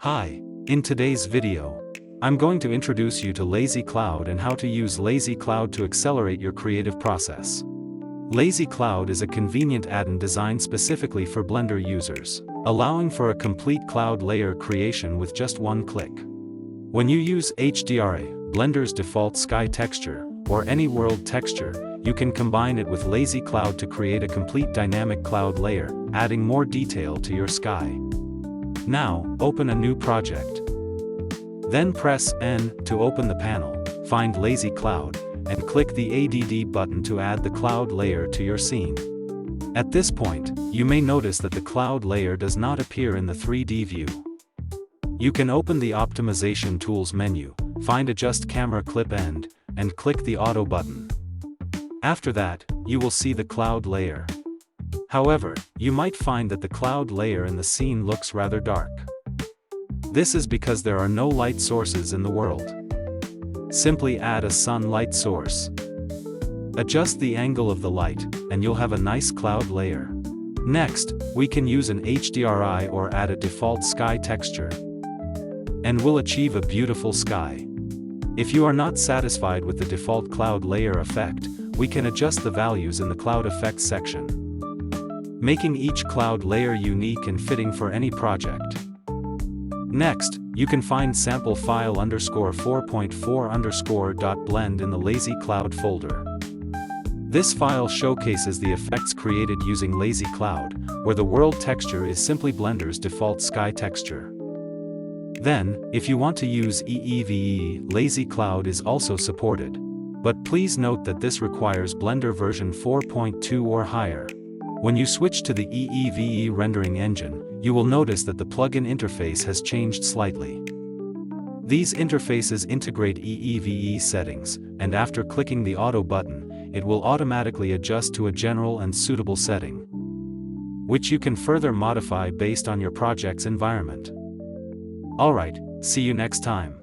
Hi, in today's video, I'm going to introduce you to Lazy Cloud and how to use Lazy Cloud to accelerate your creative process. Lazy Cloud is a convenient add-on designed specifically for Blender users, allowing for a complete cloud layer creation with just one click. When you use HDRI, Blender's default sky texture, or any world texture, you can combine it with Lazy Cloud to create a complete dynamic cloud layer, adding more detail to your sky. Now, open a new project. Then press N to open the panel, find Lazy Cloud, and click the add button to add the cloud layer to your scene. At this point, you may notice that the cloud layer does not appear in the 3D view. You can open the Optimization Tools menu, find Adjust Camera Clip End, and click the Auto button. After that, you will see the cloud layer. However, you might find that the cloud layer in the scene looks rather dark. This is because there are no light sources in the world. Simply add a sun light source. Adjust the angle of the light, and you'll have a nice cloud layer. Next, we can use an HDRI or add a default sky texture. And we'll achieve a beautiful sky. If you are not satisfied with the default cloud layer effect, we can adjust the values in the cloud effects section, making each cloud layer unique and fitting for any project. Next, you can find sample file _4.4_.blend in the Lazy Cloud folder. This file showcases the effects created using Lazy Cloud, where the world texture is simply Blender's default sky texture. Then, if you want to use EEVE, Lazy Cloud is also supported. But please note that this requires Blender version 4.2 or higher. When you switch to the EEVE rendering engine, you will notice that the plugin interface has changed slightly. These interfaces integrate EEVE settings, and after clicking the Auto button, it will automatically adjust to a general and suitable setting, which you can further modify based on your project's environment. Alright, see you next time.